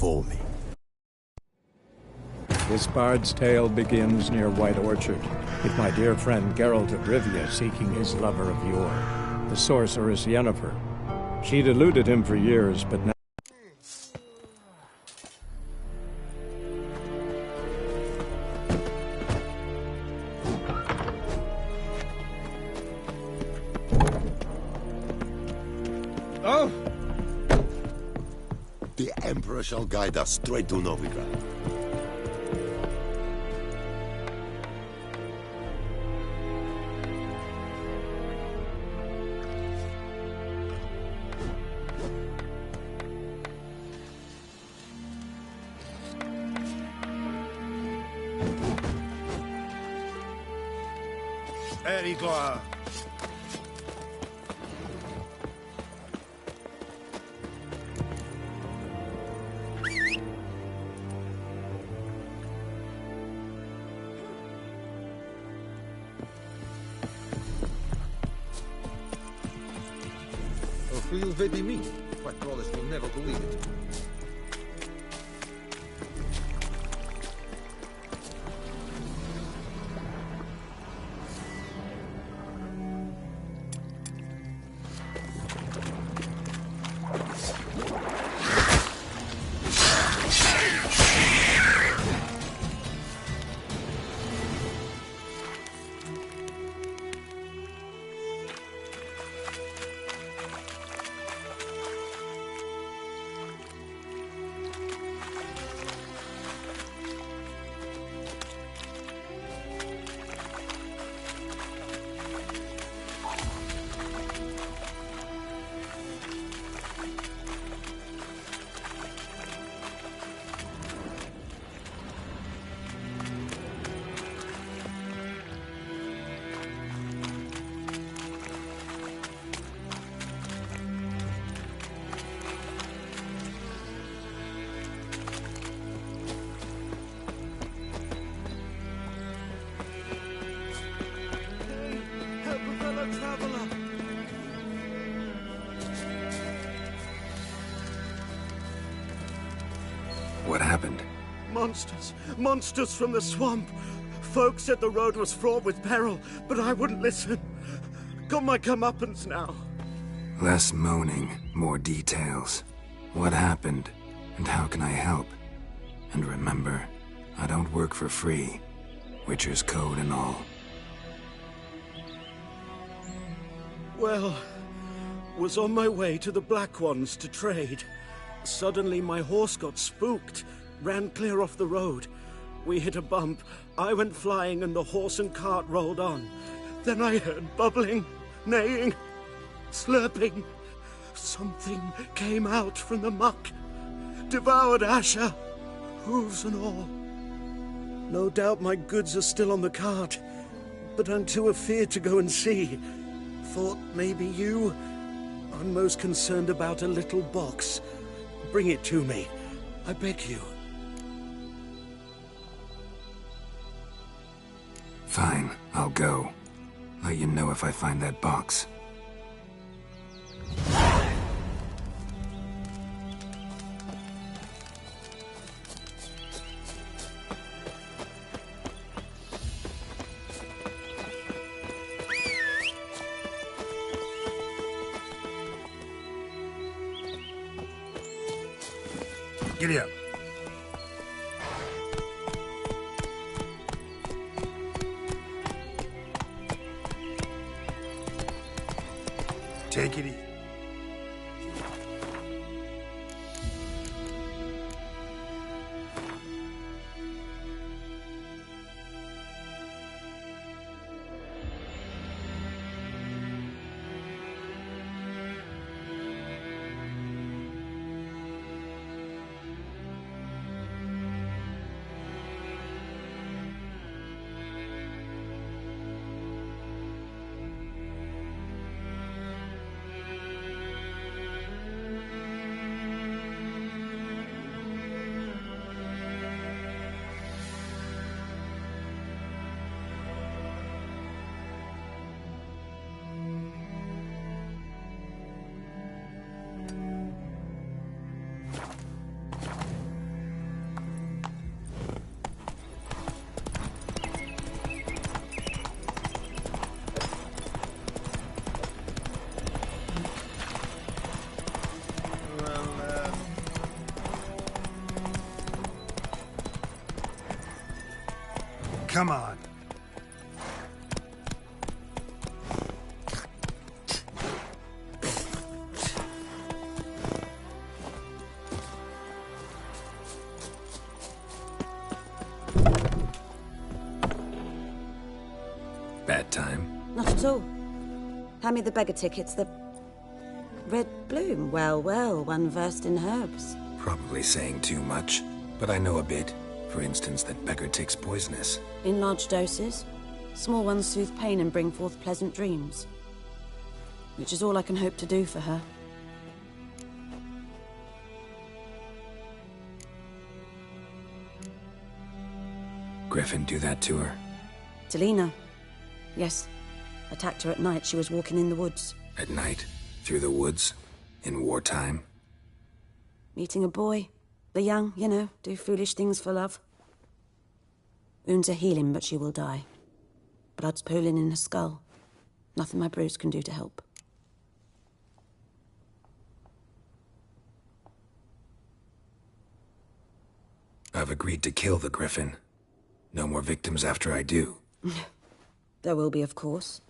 before me. This bard's tale begins near White Orchard, with my dear friend Geralt of Rivia seeking his lover of yore, the sorceress Yennefer. She'd eluded him for years, but now... Oh! The Emperor shall guide us straight to Novigrad. Erigloire. Who you vedi me? My brothers will never believe it. What happened? Monsters! Monsters from the swamp! Folk said the road was fraught with peril, but I wouldn't listen. Got my comeuppance now. Less moaning, more details. What happened, and how can I help? And remember, I don't work for free. Witcher's code and all. Well, was on my way to the Black Ones to trade. Suddenly my horse got spooked, ran clear off the road. We hit a bump, I went flying and the horse and cart rolled on. Then I heard bubbling, neighing, slurping. Something came out from the muck, devoured Asher, hooves and all. No doubt my goods are still on the cart, but I'm too afeard to go and see. Thought maybe you... I'm most concerned about a little box. Bring it to me. I beg you. Fine, I'll go. Let you know if I find that box. Giddy up. Take it easy. come on. Bad time? Not at all. Hand me the beggar tickets, the... Red bloom. Well, well, one versed in herbs. Probably saying too much, but I know a bit. For instance, that beggar tick's poisonous. In large doses. Small ones soothe pain and bring forth pleasant dreams. Which is all I can hope to do for her. Griffin do that to her? Delina. Yes. Attacked her at night. She was walking in the woods. At night? Through the woods? In wartime? Meeting a boy. The young, you know, do foolish things for love. Wounds are healing, but she will die. Blood's pooling in her skull. Nothing my bruise can do to help. I've agreed to kill the Griffin. No more victims after I do. There will be, of course.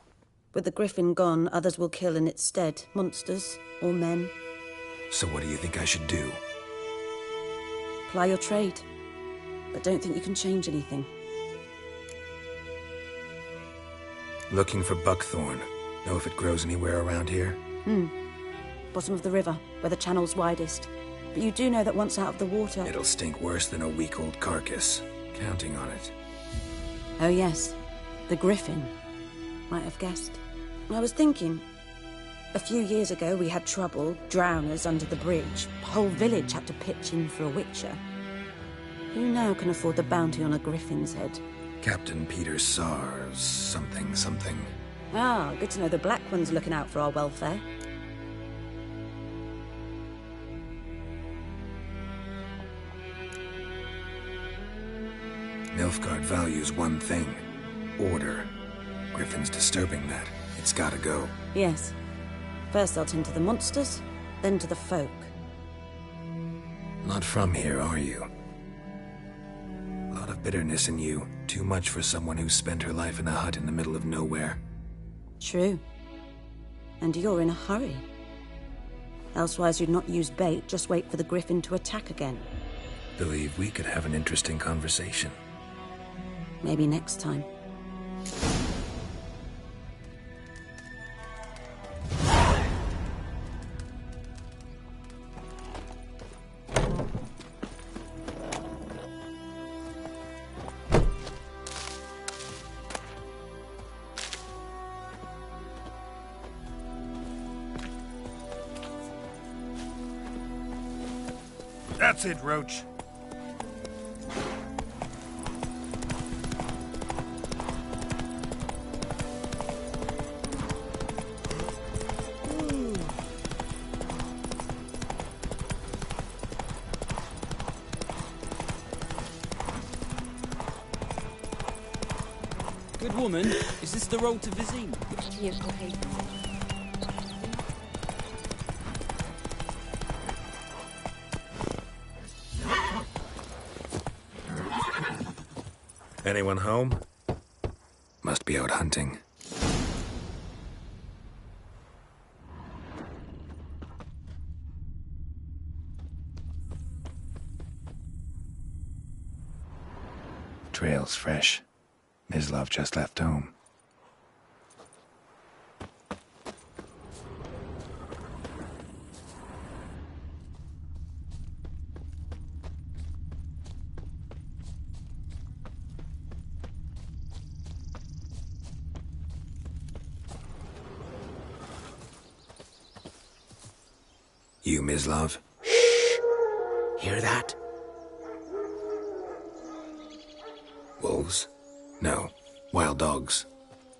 With the Griffin gone, others will kill in its stead. Monsters, or men. So what do you think I should do? Ply your trade. But don't think you can change anything. Looking for buckthorn. Know if it grows anywhere around here? Bottom of the river, where the channel's widest. But you do know that once out of the water... It'll stink worse than a week-old carcass. Counting on it. Oh yes, the Griffin. Might have guessed. I was thinking... A few years ago we had trouble, drowners under the bridge. The whole village had to pitch in for a Witcher. Who now can afford the bounty on a Griffin's head? Captain Peter Sars... something. Ah, good to know the Black One's looking out for our welfare. Nilfgaard values one thing. Order. Griffin's disturbing that. It's gotta go. Yes. First I'll tend to the monsters, then to the folk. Not from here, are you? A lot of bitterness in you. Too much for someone who spent her life in a hut in the middle of nowhere. True. And you're in a hurry. Elsewise you'd not use bait, just wait for the Griffin to attack again. Believe we could have an interesting conversation. Maybe next time. That's it, Roach. Good woman, is this the road to Vizine? Anyone home? Must be out hunting. Trail's fresh. Mislav just left home. You, Mislav? Hear that? Wolves? No. Wild dogs.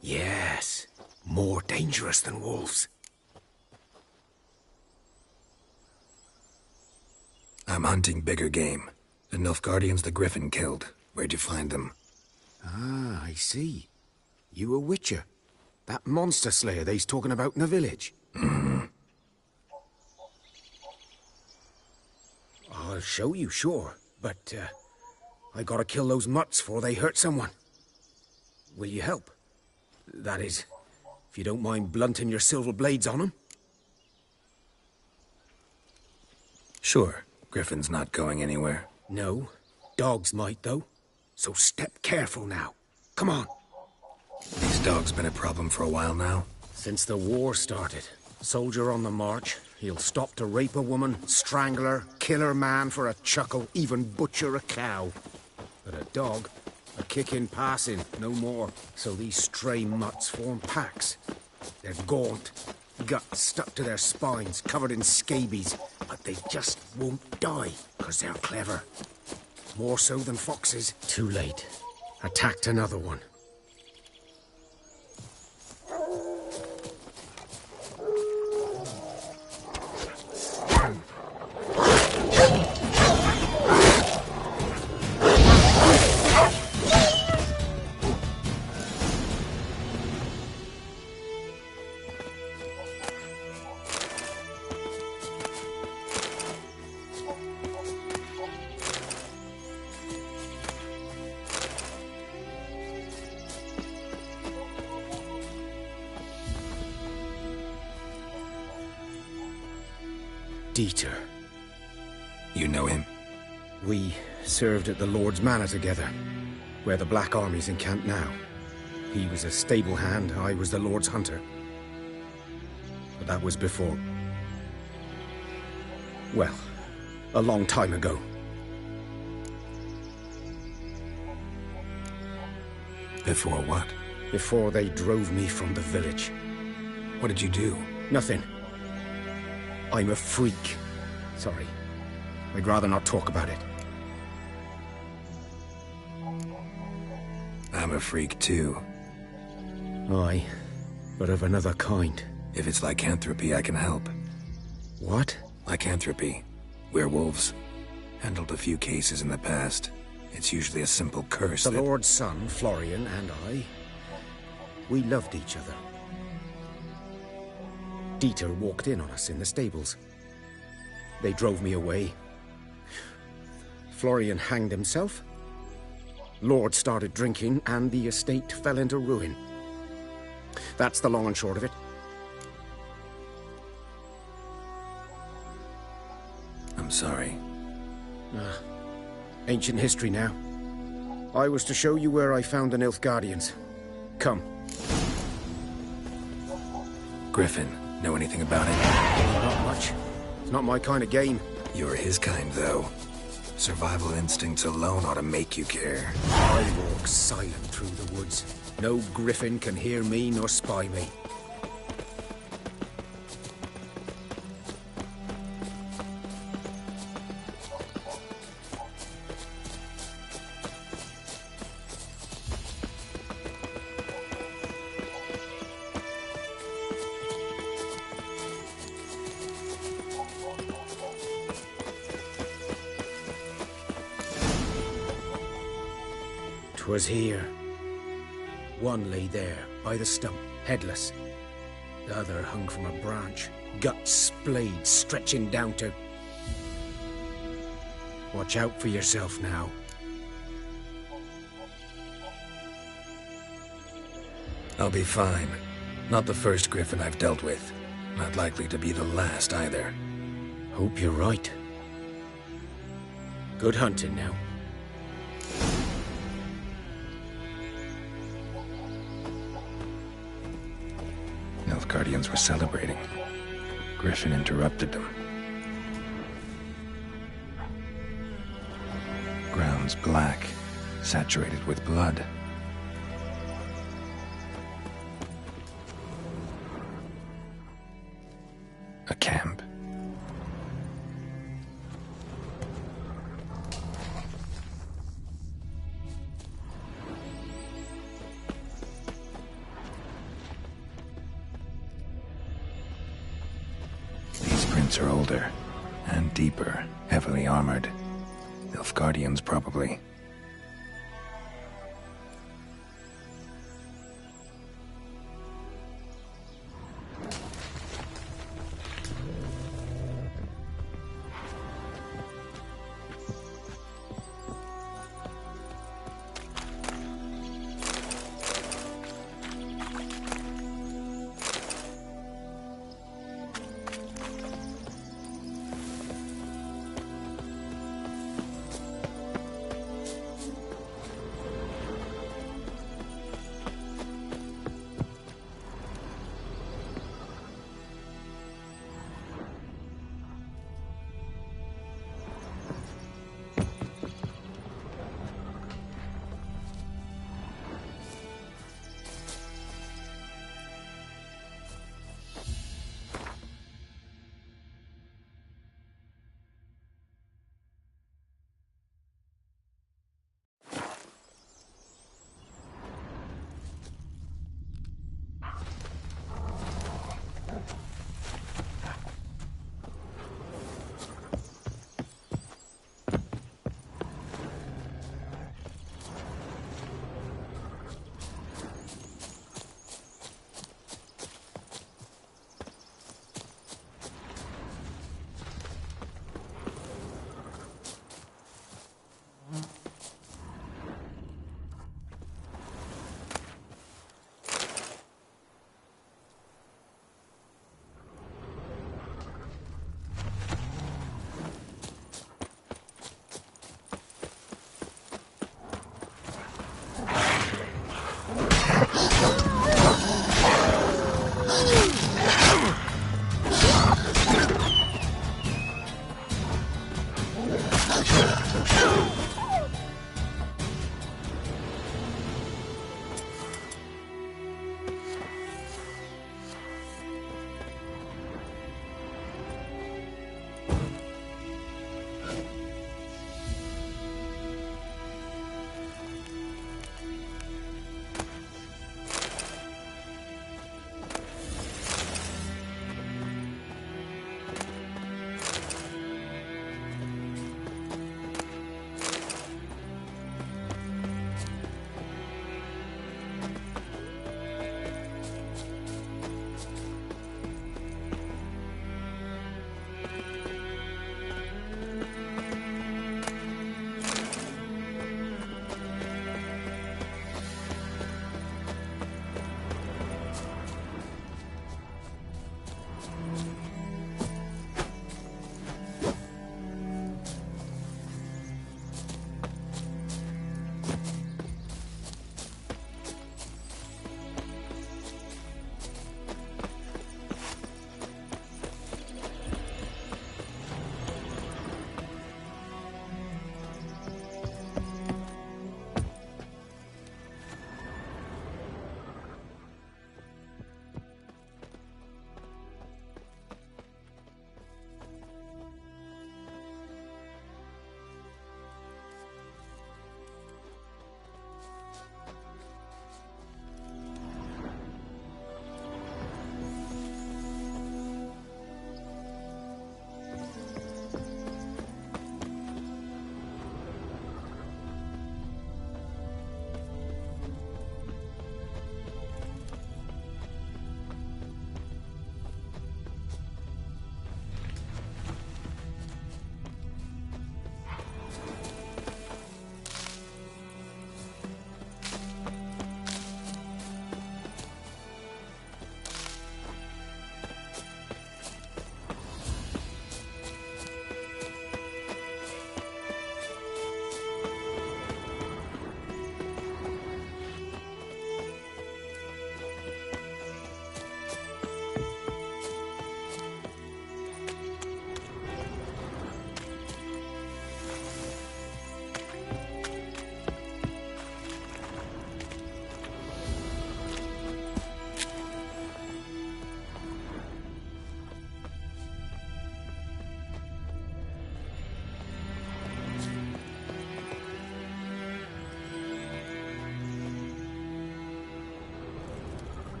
Yes. More dangerous than wolves. I'm hunting bigger game. The Nilfgaardians the Griffin killed. Where'd you find them? Ah, I see. You a Witcher. That monster slayer they's talking about in the village. I'll show you, sure. But, I gotta kill those mutts before they hurt someone. Will you help? That is, if you don't mind blunting your silver blades on him? Sure, Griffin's not going anywhere. No, dogs might though. So step careful now. Come on. These dogs been a problem for a while now. Since the war started, soldier on the march, he'll stop to rape a woman, strangle her, kill her man for a chuckle, even butcher a cow. But a dog, a kick in passing, no more. So these stray mutts form packs. They're gaunt, guts stuck to their spines, covered in scabies, but they just won't die, because they're clever. More so than foxes. Too late. Attacked another one. Dieter. You know him? We served at the Lord's Manor together, where the Black Army's encamped now. He was a stable hand, I was the Lord's hunter. But that was before... well, a long time ago. Before what? Before they drove me from the village. What did you do? Nothing. I'm a freak. Sorry. I'd rather not talk about it. I'm a freak too. Aye, but of another kind. If it's lycanthropy, I can help. What? Lycanthropy. Werewolves. Handled a few cases in the past. It's usually a simple curse The that... Lord's son, Florian, and I... we loved each other. Dieter walked in on us in the stables. They drove me away. Florian hanged himself. Lord started drinking, and the estate fell into ruin. That's the long and short of it. I'm sorry. Ancient history now. I was to show you where I found the Nilfgaardians. Come. Griffin, know anything about it? Not much. It's not my kind of game. You're his kind, though. Survival instincts alone ought to make you care. I walk silent through the woods. No griffin can hear me nor spy me. Was here. One lay there, by the stump, headless. The other hung from a branch, guts splayed, stretching down to... Watch out for yourself now. I'll be fine. Not the first griffin I've dealt with. Not likely to be the last, either. Hope you're right. Good hunting now. Nilfgaardians were celebrating. Griffin interrupted them. Ground's black, saturated with blood. A camp. Are older and deeper, heavily armored. Nilfgaardians, probably.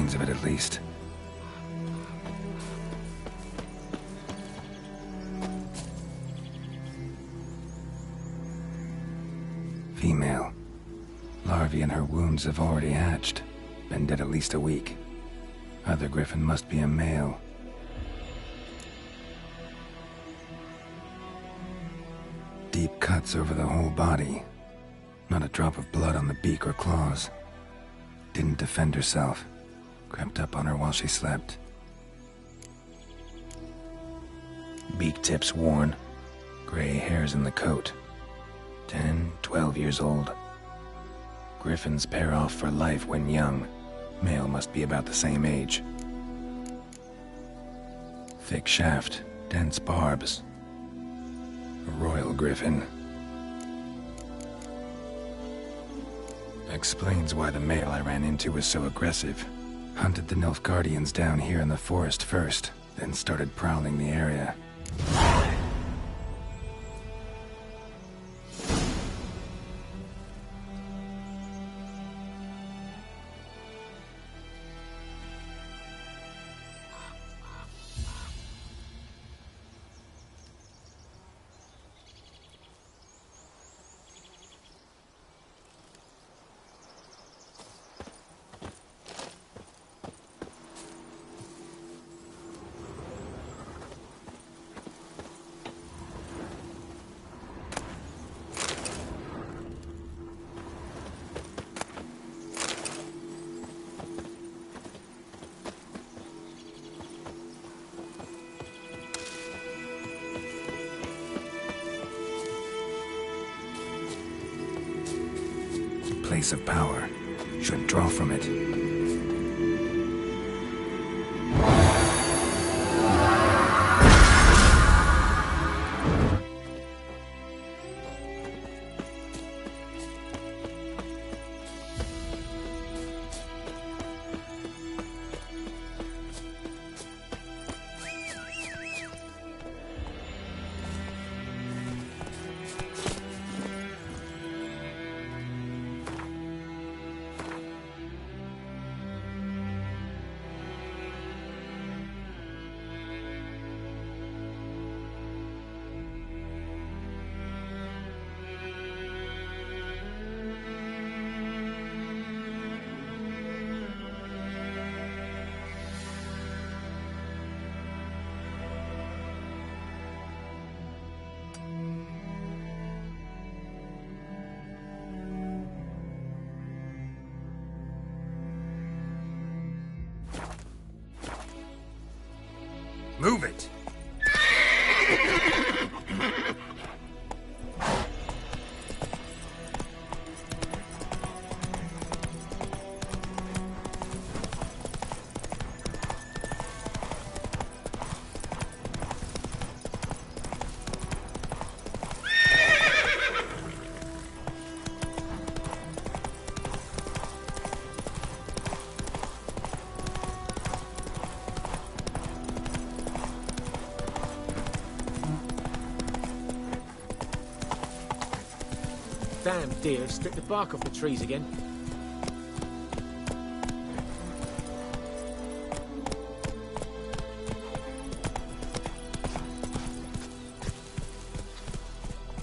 remains of it at least. Female. Larvae in her wounds have already hatched. Been dead at least a week. Other griffin must be a male. Deep cuts over the whole body. Not a drop of blood on the beak or claws. Didn't defend herself. Crept up on her while she slept. Beak tips worn. Gray hairs in the coat. 10, 12 years old. Griffins pair off for life when young. Male must be about the same age. Thick shaft, dense barbs. A royal griffin. Explains why the male I ran into was so aggressive. Hunted the Nilfgaardians down here in the forest first, then started prowling the area. Place of power. Should draw from it. Move it! Damn deer, stripped the bark off the trees again.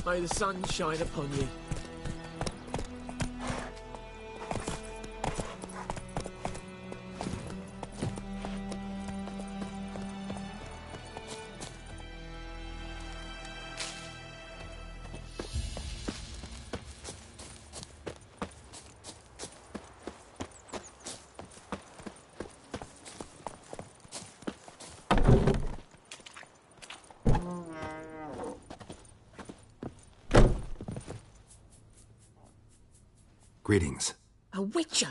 May the sun shine upon you. Greetings. A Witcher?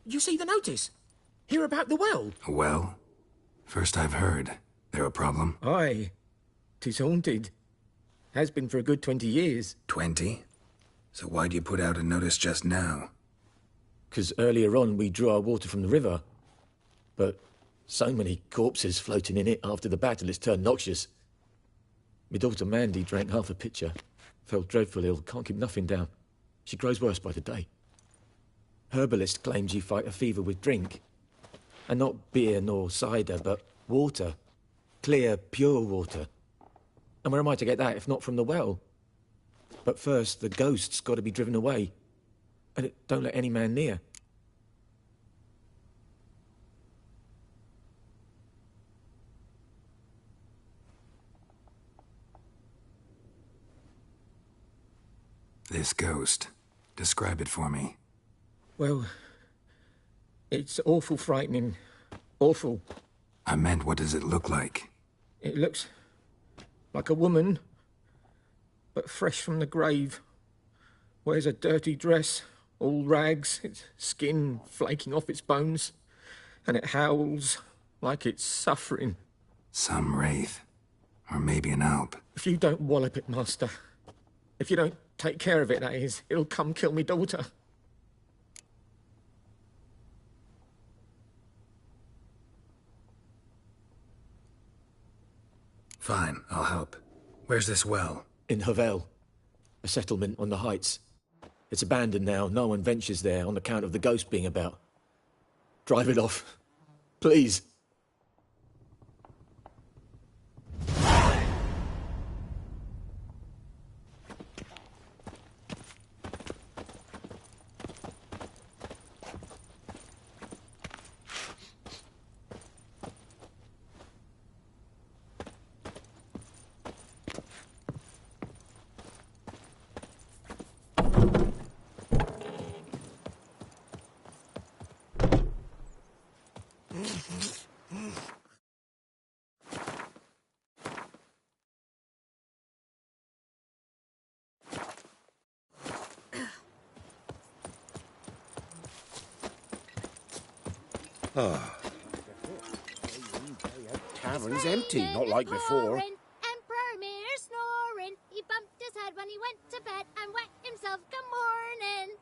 You see the notice? Hear about the well? A well? First I've heard. There a problem? Aye. 'Tis haunted. Has been for a good 20 years. 20? So why'd you put out a notice just now? 'Cause earlier on we drew our water from the river. But so many corpses floating in it after the battle it's turned noxious. My daughter Mandy drank half a pitcher. Fell dreadful ill, can't keep nothing down. She grows worse by the day. Herbalist claims you fight a fever with drink. And not beer nor cider, but water. Clear, pure water. And where am I to get that if not from the well? But first, the ghost's got to be driven away. And it don't let any man near. This ghost. Describe it for me. Well, it's awful frightening. Awful. I meant, what does it look like? It looks like a woman, but fresh from the grave. Wears a dirty dress, all rags, its skin flaking off its bones, and it howls like it's suffering. Some wraith. Or maybe an alp. If you don't wallop it, Master, if you don't take care of it, that is, it'll come kill me daughter. Fine, I'll help. Where's this well? In Havel, a settlement on the heights. It's abandoned now. No one ventures there on account of the ghost being about. Drive it off. Please. Tavern's empty, not like before. Emperor Mere snoring. He bumped his head when he went to bed and wet himself. Good morning.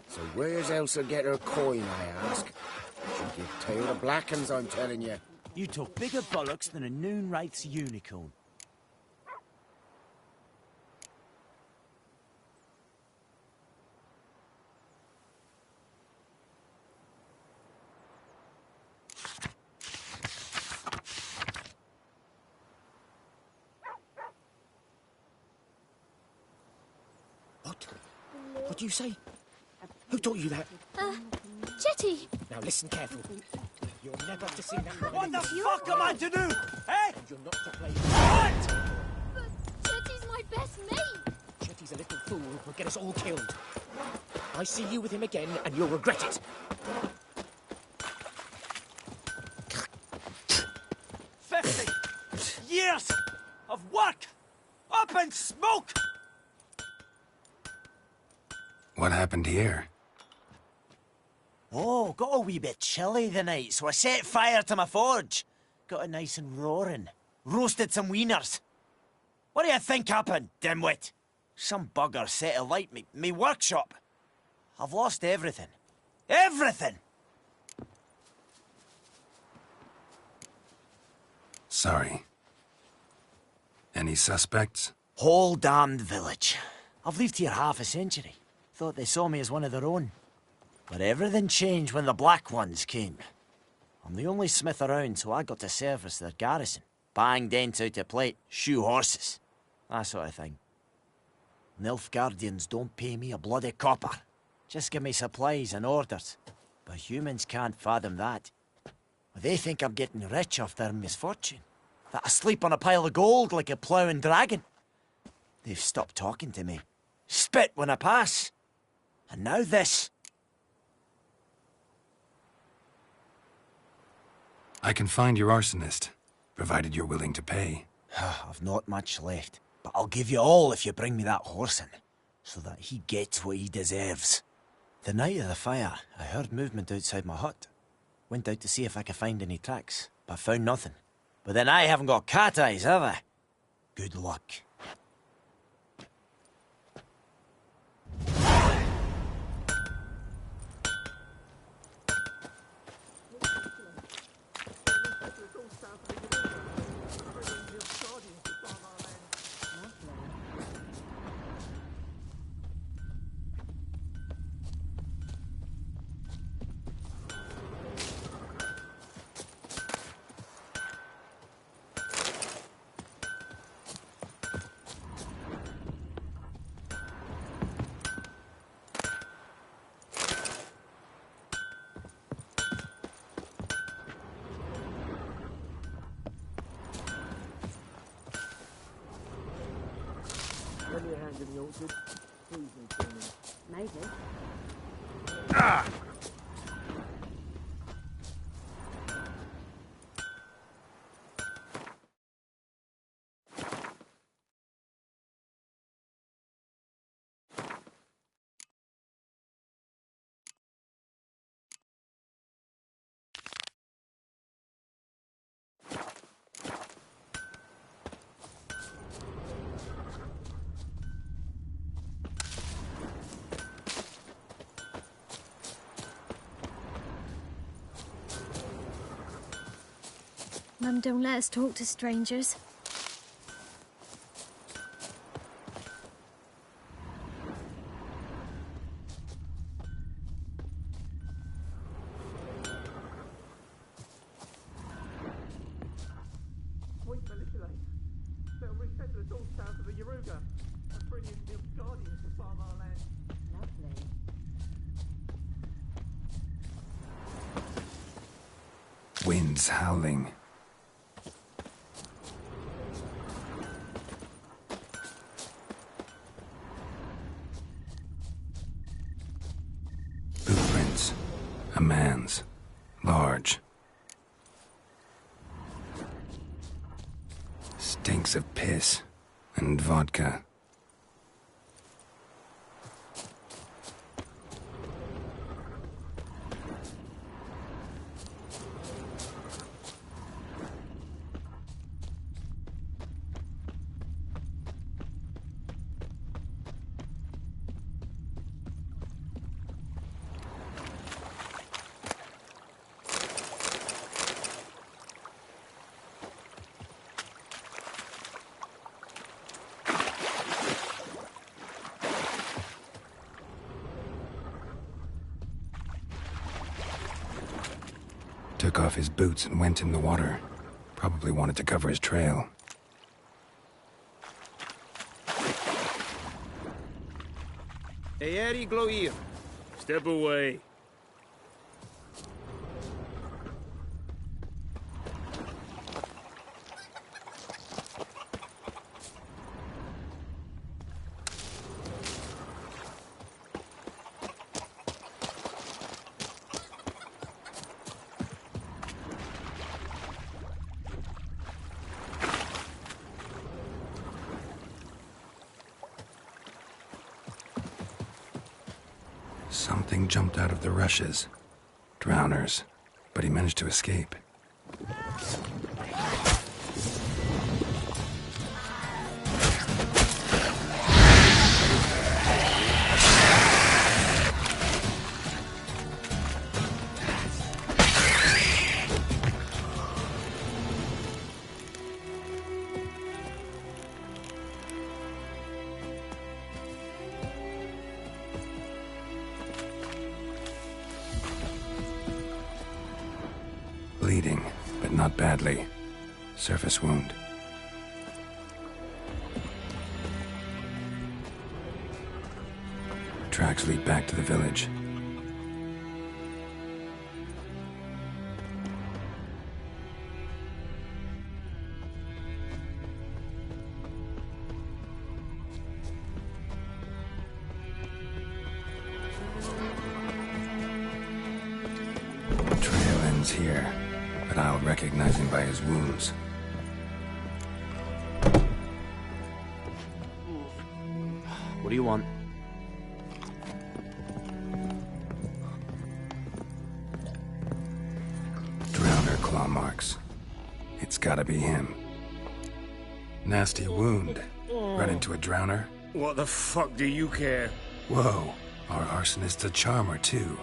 So where's Elsa get her coin, I ask? She give tale of Blackens, I'm telling you. You talk bigger bollocks than a noon wraith's unicorn. What do you say? Who taught you that? Jetty. Now listen carefully. You're never to sing that. What the fuck am I to do? Eh? And you're not to play. What? But Jetty's my best mate. Jetty's a little fool who'll get us all killed. I see you with him again, and you'll regret it. 50 years of work up in smoke. What happened here? Oh, got a wee bit chilly the night, so I set fire to my forge. Got it nice and roaring. Roasted some wieners. What do you think happened, dimwit? Some bugger set alight me workshop. I've lost everything. Everything! Sorry. Any suspects? Whole damned village. I've lived here half a century. Thought they saw me as one of their own. But everything changed when the Black Ones came. I'm the only smith around, so I got to service their garrison. Bang dents out of plate, shoe horses. That sort of thing. Nilfgaardians don't pay me a bloody copper. Just give me supplies and orders. But humans can't fathom that. They think I'm getting rich off their misfortune. That I sleep on a pile of gold like a ploughing dragon. They've stopped talking to me. Spit when I pass. And now this. I can find your arsonist, provided you're willing to pay. I've not much left, but I'll give you all if you bring me that horse in, so that he gets what he deserves. The night of the fire, I heard movement outside my hut. Went out to see if I could find any tracks, but found nothing. But then I haven't got cat eyes, have I? Good luck. in the orchard. Freeze me for me. Maybe. Mum don't let us talk to strangers. Sweet Melissa, they'll resettle us all south of the Yaruga and bring in the Guardians to farm our land. Lovely. Winds howling. Footprints. A man's. Large. Stinks of piss and vodka. Took off his boots and went in the water. Probably wanted to cover his trail. Hey, Eddie, glow here. Step away. Something jumped out of the rushes. Drowners. But he managed to escape. Bleeding, but not badly. Surface wound. Tracks lead back to the village. Trail ends here, but I'll recognize him by his wounds. What do you want? Drowner claw marks. It's gotta be him. Nasty wound. Run into a drowner? What the fuck do you care? Whoa, our arsonist's a charmer too.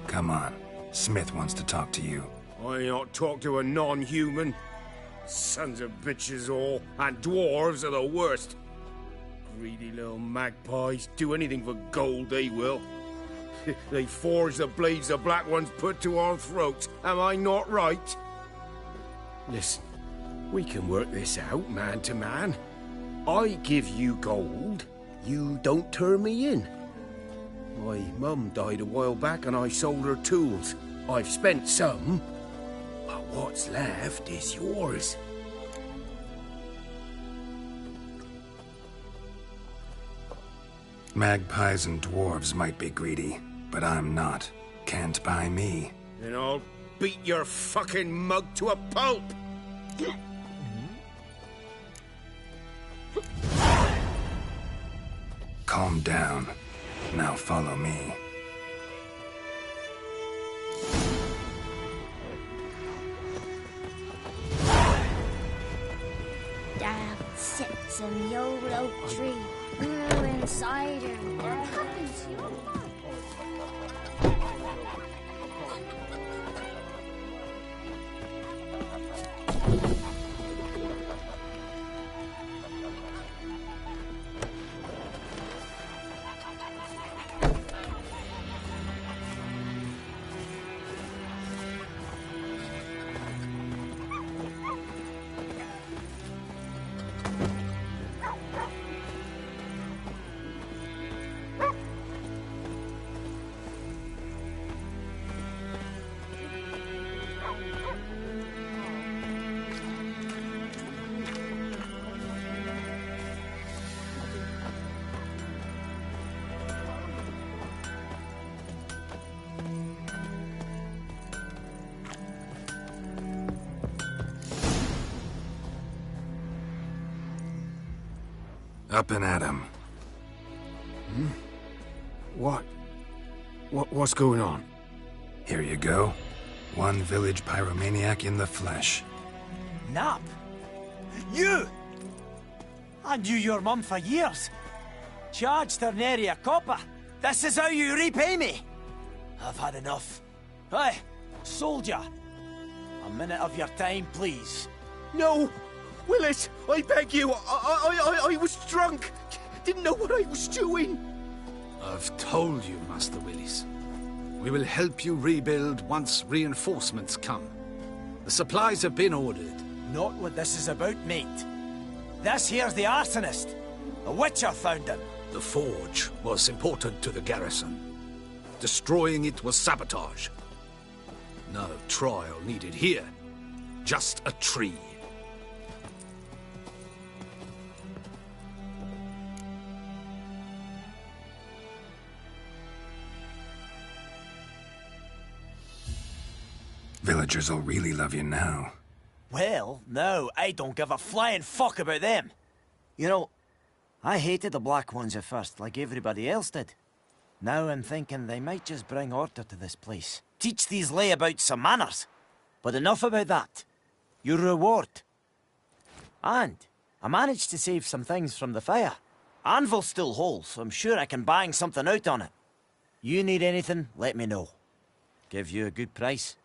Come on, Smith wants to talk to you. I ain't not talk to a non-human. Sons of bitches all, and dwarves are the worst. Greedy little magpies, do anything for gold, they will. They forge the blades the Black Ones put to our throats, am I not right? Listen, we can work this out, man to man. I give you gold, you don't turn me in. My mum died a while back and I sold her tools. I've spent some, but what's left is yours. Magpies and dwarves might be greedy, but I'm not. Can't buy me. Then I'll beat your fucking mug to a pulp! Calm down. Now follow me. Dad sits in the old oak tree, brewing cider. What happens here? Up and at 'em. What's going on? Here you go. One village pyromaniac in the flesh. Nap? You! I knew your mum for years. Charged her nary a copper. This is how you repay me. I've had enough. Hey, soldier. A minute of your time, please. No! Willis, I beg you, I was drunk. Didn't know what I was doing. I've told you, Master Willis. We will help you rebuild once reinforcements come. The supplies have been ordered. Not what this is about, mate. This here's the arsonist. A Witcher found him. The forge was important to the garrison. Destroying it was sabotage. No trial needed here. Just a tree. Villagers will really love you now. Well, no, I don't give a flying fuck about them. You know, I hated the Black Ones at first, like everybody else did. Now I'm thinking they might just bring order to this place. Teach these layabouts some manners. But enough about that. Your reward. And I managed to save some things from the fire. Anvil's still whole, so I'm sure I can bang something out on it. You need anything, let me know. Give you a good price.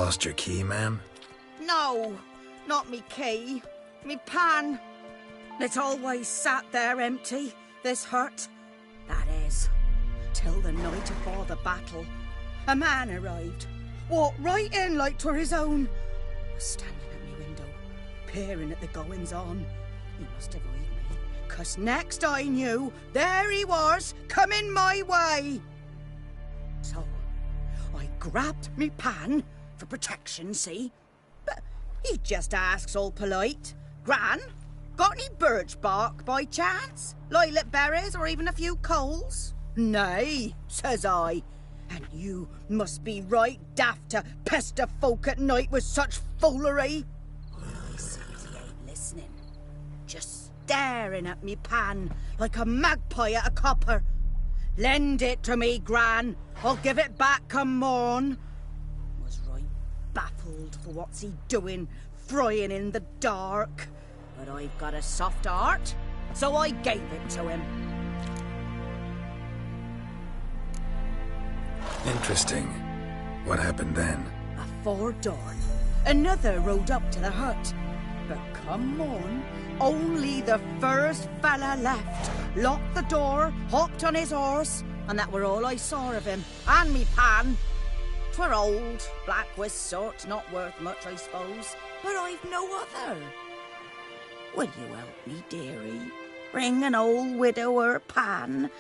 Lost your key, ma'am? No, not me key. Me pan. It's always sat there empty, this hut. That is, till the night afore the battle. A man arrived, walked right in like 'twere his own. Was standing at me window, peering at the goings-on. He must have eyed me, 'cause next I knew, there he was, coming my way. So, I grabbed me pan, for protection, see? But he just asks all polite, Gran, got any birch bark by chance? Lilac berries or even a few coals? Nay, says I. And you must be right daft to pester folk at night with such foolery. I sees he ain't listening, just staring at me pan like a magpie at a copper. Lend it to me, Gran. I'll give it back come morn. Was right baffled for what's he doing, frying in the dark. But I've got a soft heart, so I gave it to him. Interesting. What happened then? Afore dawn, another rode up to the hut. But come morn, only the first fella left. Locked the door, hopped on his horse, and that were all I saw of him. And me pan. 'Twere old, black with sort, not worth much, I suppose. But I've no other. Will you help me, dearie? Bring an old widower pan.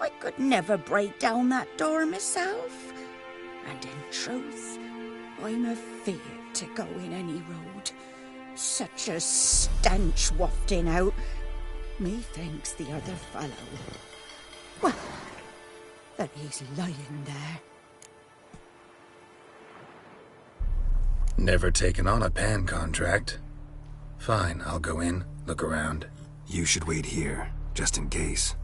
I could never break down that door myself. And in truth, I'm afeard to go in any road. Such a stench wafting out. Methinks the other fellow, well, that he's lying there. Never taken on a pan contract. Fine, I'll go in, look around. You should wait here, just in case.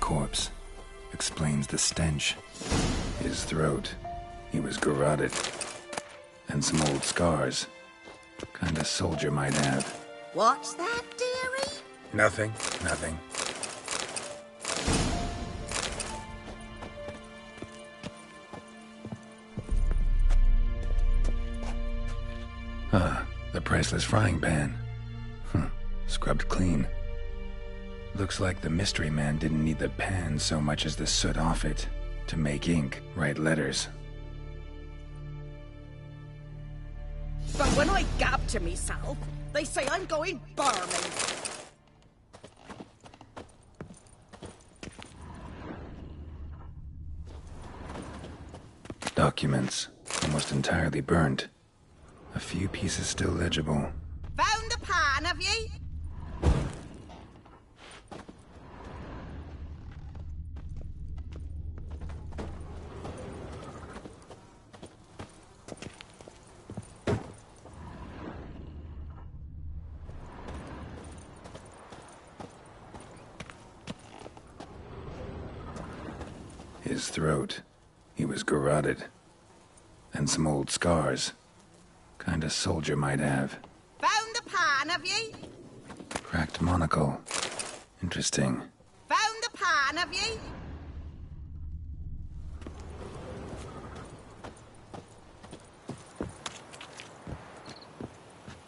corpse. Explains the stench. His throat. He was garroted. And some old scars. Kind of soldier might have. What's that, dearie? Nothing. Nothing. The priceless frying pan. Scrubbed clean. Looks like the mystery man didn't need the pan so much as the soot off it to make ink, write letters. But when I gab to myself, they say I'm going barman. Documents, almost entirely burnt. A few pieces still legible. Found the pan, have ye? His throat. He was garroted. And some old scars. Kind of soldier might have. Found the pan, have ye? Cracked monocle. Interesting. Found the pan, have ye?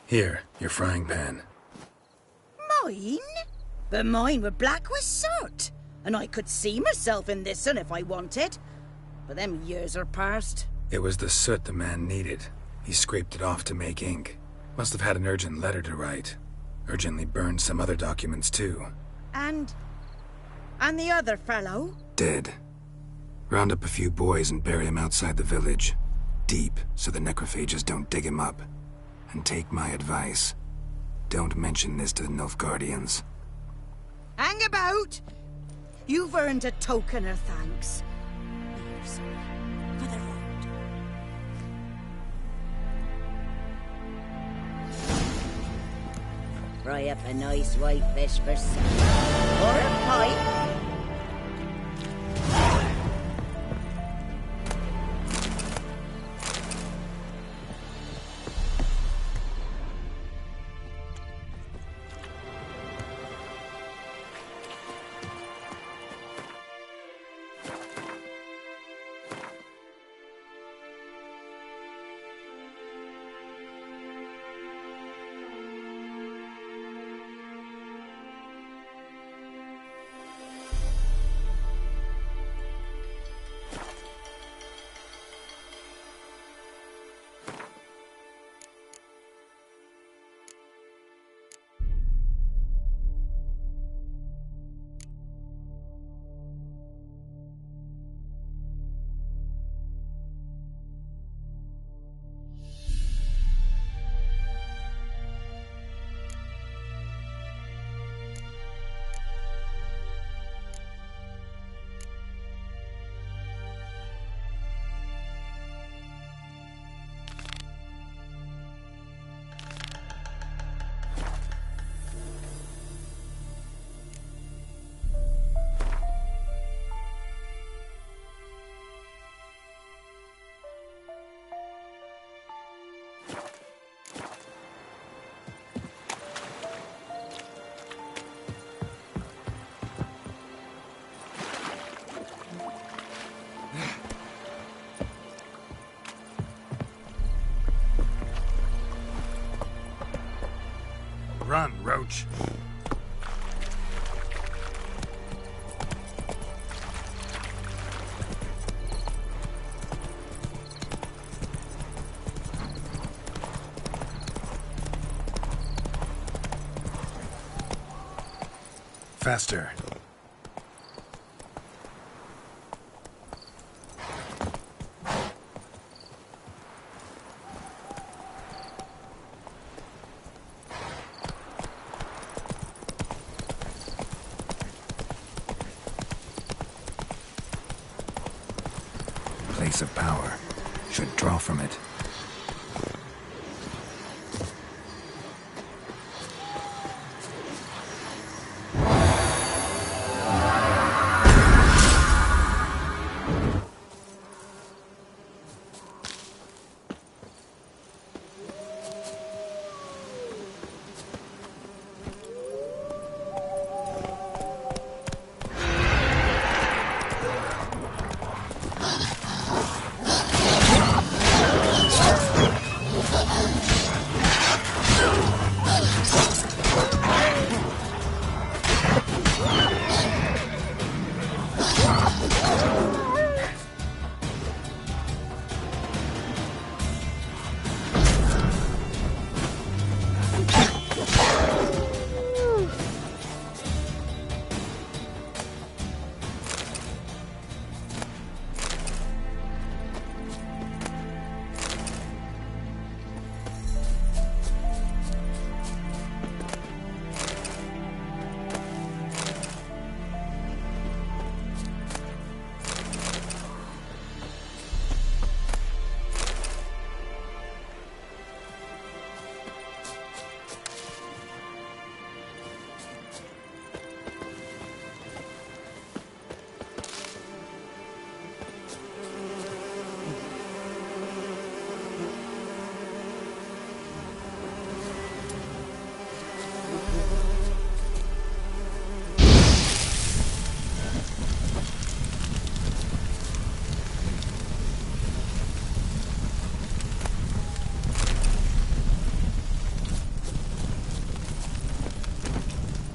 Here, your frying pan. Mine? But mine were black with soot. And I could see myself in this one if I wanted. But them years are past. It was the soot the man needed. He scraped it off to make ink. Must have had an urgent letter to write. Urgently burned some other documents too. And the other fellow? Dead. Round up a few boys and bury him outside the village. Deep, so the necrophages don't dig him up. And take my advice. Don't mention this to the Nilfgaardians. Hang about! You've earned a token of thanks. Here, son, for the road. Fry up a nice white fish for supper. Or a pipe. Run, Roach. Faster. Place of power. Should draw from it.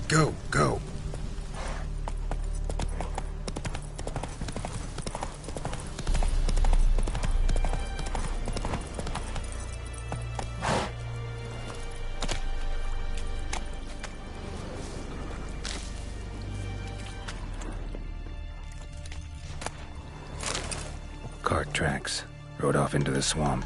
Go, go. Cart tracks. Rode off into the swamp.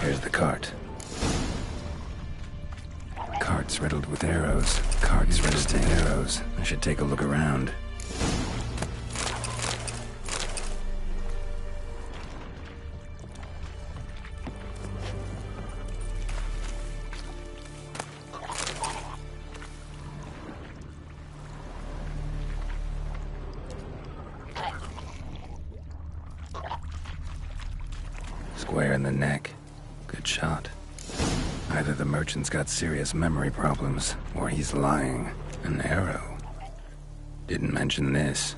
Here's the cart. Cart's riddled with arrows. Cart's riddled with arrows. I should take a look around. Square in the neck. Good shot. Either the merchant's got serious memory problems, or he's lying. An arrow. Didn't mention this.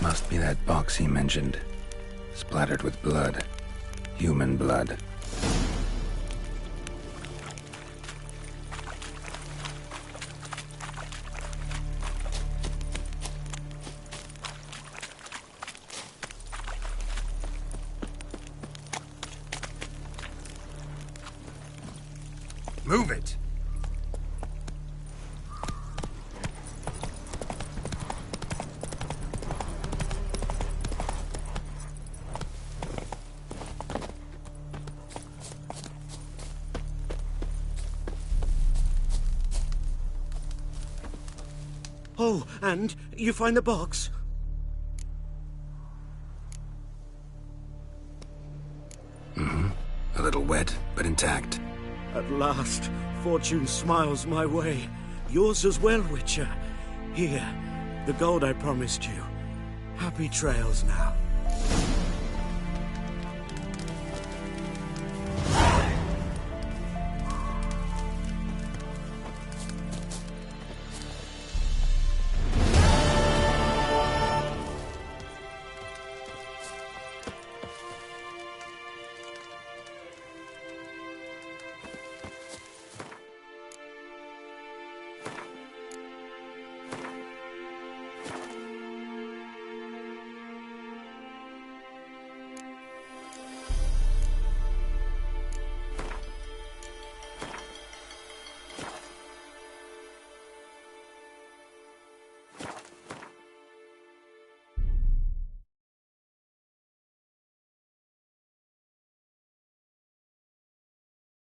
Must be that box he mentioned. Splattered with blood. Human blood. Move it! Oh, and you find the box? A little wet, but intact. At last, fortune smiles my way. Yours as well, Witcher. Here, the gold I promised you. Happy trails now.